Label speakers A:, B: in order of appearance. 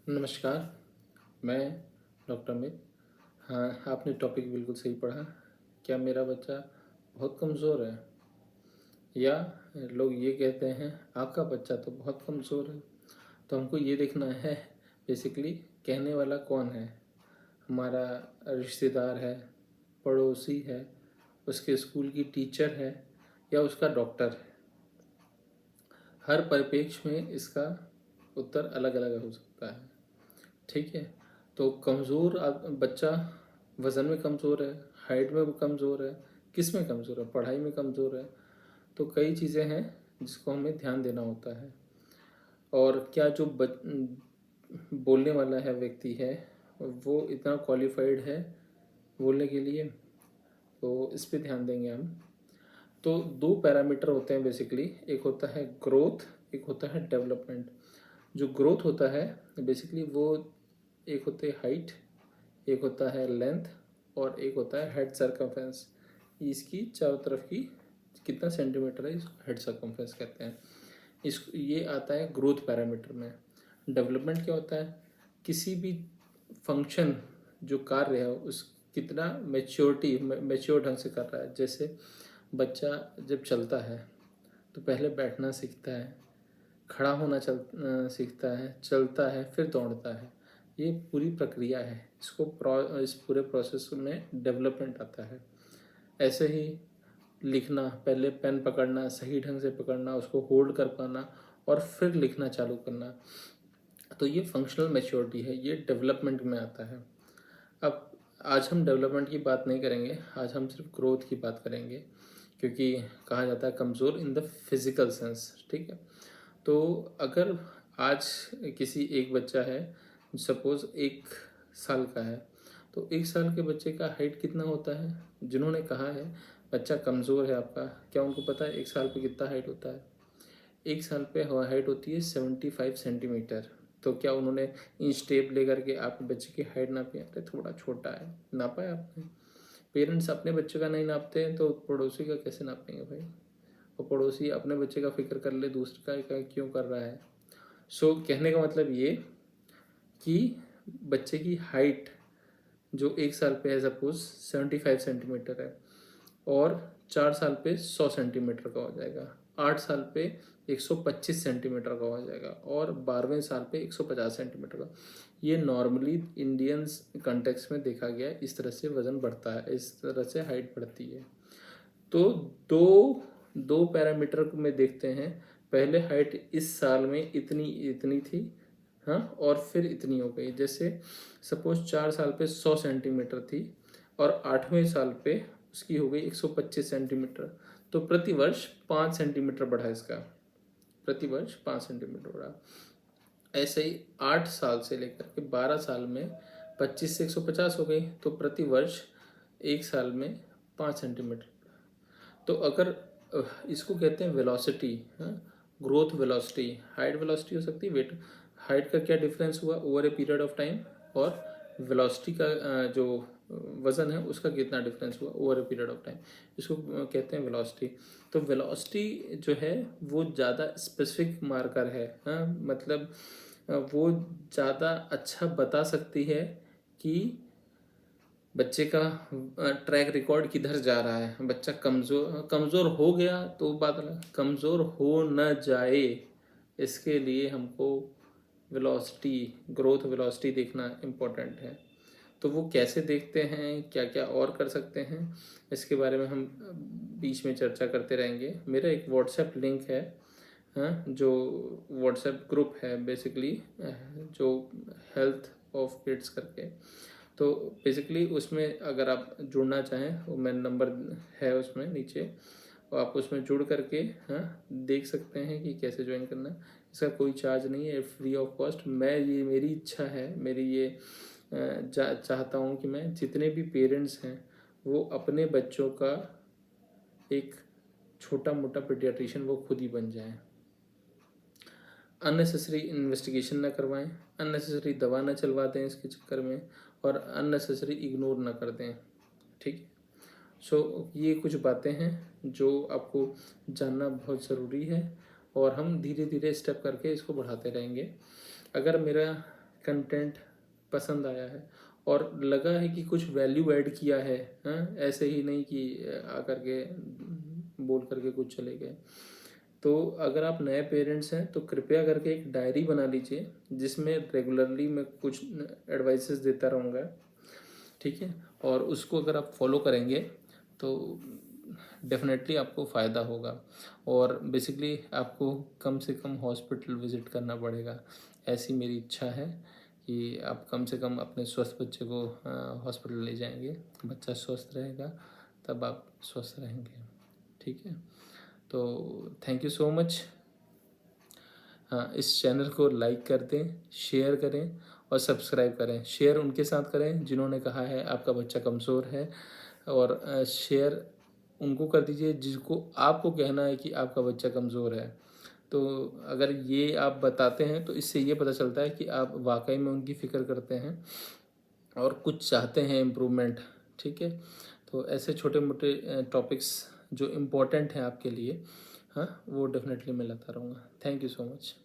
A: नमस्कार, मैं डॉक्टर अमित। हाँ, आपने टॉपिक बिल्कुल सही पढ़ा। क्या मेरा बच्चा बहुत कमज़ोर है? या लोग ये कहते हैं आपका बच्चा तो बहुत कमज़ोर है। तो हमको ये देखना है बेसिकली कहने वाला कौन है। हमारा रिश्तेदार है, पड़ोसी है, उसके स्कूल की टीचर है या उसका डॉक्टर है। हर परिप्रेक्ष्य में इसका उत्तर अलग अलग हो सकता है। ठीक है। तो कमज़ोर बच्चा वज़न में कमज़ोर है, हाइट में कमज़ोर है, किस में कमज़ोर है? पढ़ाई में कमज़ोर है। तो कई चीज़ें हैं जिसको हमें ध्यान देना होता है। और क्या जो बोलने वाला है व्यक्ति है वो इतना क्वालिफाइड है बोलने के लिए, तो इस पे ध्यान देंगे हम। तो दो पैरामीटर होते हैं बेसिकली, एक होता है ग्रोथ, एक होता है डेवलपमेंट। जो ग्रोथ होता है बेसिकली वो एक होते है हाइट, एक होता है लेंथ और एक होता है हेड सर्कमफेरेंस। इसकी चारों तरफ की कितना सेंटीमीटर है इसको हेड सर्कमफेरेंस कहते हैं। ये आता है ग्रोथ पैरामीटर में। डेवलपमेंट क्या होता है? किसी भी फंक्शन जो कार्य है उस कितना मैच्योर ढंग से कर रहा है। जैसे बच्चा जब चलता है तो पहले बैठना सीखता है, खड़ा होना सीखता है, चलता है, फिर दौड़ता है। ये पूरी प्रक्रिया है। इस पूरे प्रोसेस में डेवलपमेंट आता है। ऐसे ही लिखना, पहले पेन पकड़ना, सही ढंग से पकड़ना, उसको होल्ड कर पाना और फिर लिखना चालू करना, तो ये फंक्शनल मैच्योरिटी है, ये डेवलपमेंट में आता है। अब आज हम डेवलपमेंट की बात नहीं करेंगे, आज हम सिर्फ ग्रोथ की बात करेंगे, क्योंकि कहा जाता है कमज़ोर इन द फिजिकल सेंस। ठीक है। तो अगर आज किसी एक बच्चा है, सपोज 1 साल का है, तो 1 साल के बच्चे का हाइट कितना होता है? जिन्होंने कहा है बच्चा कमज़ोर है आपका, क्या उनको पता है 1 साल पे कितना हाइट होता है? 1 साल पे हाइट होती है 75 सेंटीमीटर। तो क्या उन्होंने इंच टेप लेकर के आपके बच्चे की हाइट नापी? अरे थोड़ा छोटा है, नापा है आपने? पेरेंट्स अपने बच्चे का नहीं नापते हैं तो पड़ोसी का कैसे नापेंगे भाई? और पड़ोसी अपने बच्चे का फिक्र कर ले, दूसरे का क्यों कर रहा है? कहने का मतलब ये कि बच्चे की हाइट जो 1 साल पे है सपोज 75 सेंटीमीटर है, और 4 साल पे 100 सेंटीमीटर का हो जाएगा, 8 साल पे 125 सेंटीमीटर का हो जाएगा, और 12वें साल पे 150 सेंटीमीटर का। ये नॉर्मली इंडियंस कंटेक्स्ट में देखा गया है, इस तरह से वज़न बढ़ता है, इस तरह से हाइट बढ़ती है। तो दो दो पैरामीटर में देखते हैं। पहले हाइट इस साल में इतनी इतनी थी, हाँ, और फिर इतनी हो गई। जैसे सपोज 4 साल पे 100 सेंटीमीटर थी और 8वें साल पे उसकी हो गई 125 सेंटीमीटर। तो प्रतिवर्ष 5 सेंटीमीटर बढ़ा इसका, प्रतिवर्ष 5 सेंटीमीटर बढ़ा। ऐसे ही 8 साल से लेकर के 12 साल में 25 से 150 हो गई, तो प्रतिवर्ष 1 साल में 5 सेंटीमीटर। तो अगर इसको कहते हैं velocity, growth velocity. Height velocity हो सकती है, वेट हाइट का क्या डिफरेंस हुआ over a period of time, और वेलोसिटी का जो वज़न है उसका कितना डिफरेंस हुआ over a period of time, इसको कहते हैं वेलोसिटी। तो वेलोसिटी जो है वो ज़्यादा स्पेसिफिक मार्कर है, मतलब वो ज़्यादा अच्छा बता सकती है कि बच्चे का ट्रैक रिकॉर्ड किधर जा रहा है। बच्चा कमज़ोर कमज़ोर हो गया तो बात अलग, कमज़ोर हो न जाए इसके लिए हमको वेलोसिटी, ग्रोथ वेलोसिटी देखना इम्पोर्टेंट है। तो वो कैसे देखते हैं, क्या क्या और कर सकते हैं, इसके बारे में हम बीच में चर्चा करते रहेंगे। मेरा एक व्हाट्सएप लिंक है, हाँ, जो व्हाट्सएप ग्रुप है बेसिकली, जो हेल्थ ऑफ किड्स करके। तो बेसिकली उसमें अगर आप जुड़ना चाहें, वो मेरा नंबर है उसमें नीचे, और आप उसमें जुड़ करके देख सकते हैं कि कैसे ज्वाइन करना है। इसका कोई चार्ज नहीं है, फ्री ऑफ कॉस्ट। ये मेरी इच्छा है, मेरी ये चाहता हूँ कि मैं जितने भी पेरेंट्स हैं वो अपने बच्चों का एक छोटा मोटा पीडियाट्रिशियन वो खुद ही बन जाएं। अननेसेसरी इन्वेस्टिगेशन ना करवाएं, अननेसेसरी दवा ना चलवा दें इसके चक्कर में, और अननेसेसरी इग्नोर ना कर दें। ठीक है। ये कुछ बातें हैं जो आपको जानना बहुत ज़रूरी है, और हम धीरे धीरे स्टेप करके इसको बढ़ाते रहेंगे। अगर मेरा कंटेंट पसंद आया है और लगा है कि कुछ वैल्यू ऐड किया है, हाँ, ऐसे ही नहीं कि आकर के बोल करके कुछ चले गए। तो अगर आप नए पेरेंट्स हैं तो कृपया करके एक डायरी बना लीजिए जिसमें रेगुलरली मैं कुछ एडवाइसेस देता रहूँगा, ठीक है। और उसको अगर आप फॉलो करेंगे तो डेफिनेटली आपको फ़ायदा होगा और बेसिकली आपको कम से कम हॉस्पिटल विज़िट करना पड़ेगा, ऐसी मेरी इच्छा है कि आप कम से कम अपने स्वस्थ बच्चे को हॉस्पिटल ले जाएंगे। बच्चा स्वस्थ रहेगा तब आप स्वस्थ रहेंगे, ठीक है। तो थैंक यू सो मच। हाँ, इस चैनल को लाइक कर दें, शेयर करें और सब्सक्राइब करें। शेयर उनके साथ करें जिन्होंने कहा है आपका बच्चा कमज़ोर है, और शेयर उनको कर दीजिए जिसको आपको कहना है कि आपका बच्चा कमज़ोर है। तो अगर ये आप बताते हैं तो इससे ये पता चलता है कि आप वाकई में उनकी फ़िक्र करते हैं और कुछ चाहते हैं इम्प्रूवमेंट, ठीक है। तो ऐसे छोटे मोटे टॉपिक्स जो इम्पोर्टेंट हैं आपके लिए, हाँ, वो डेफिनेटली मैं लाता रहूँगा। Thank you so much.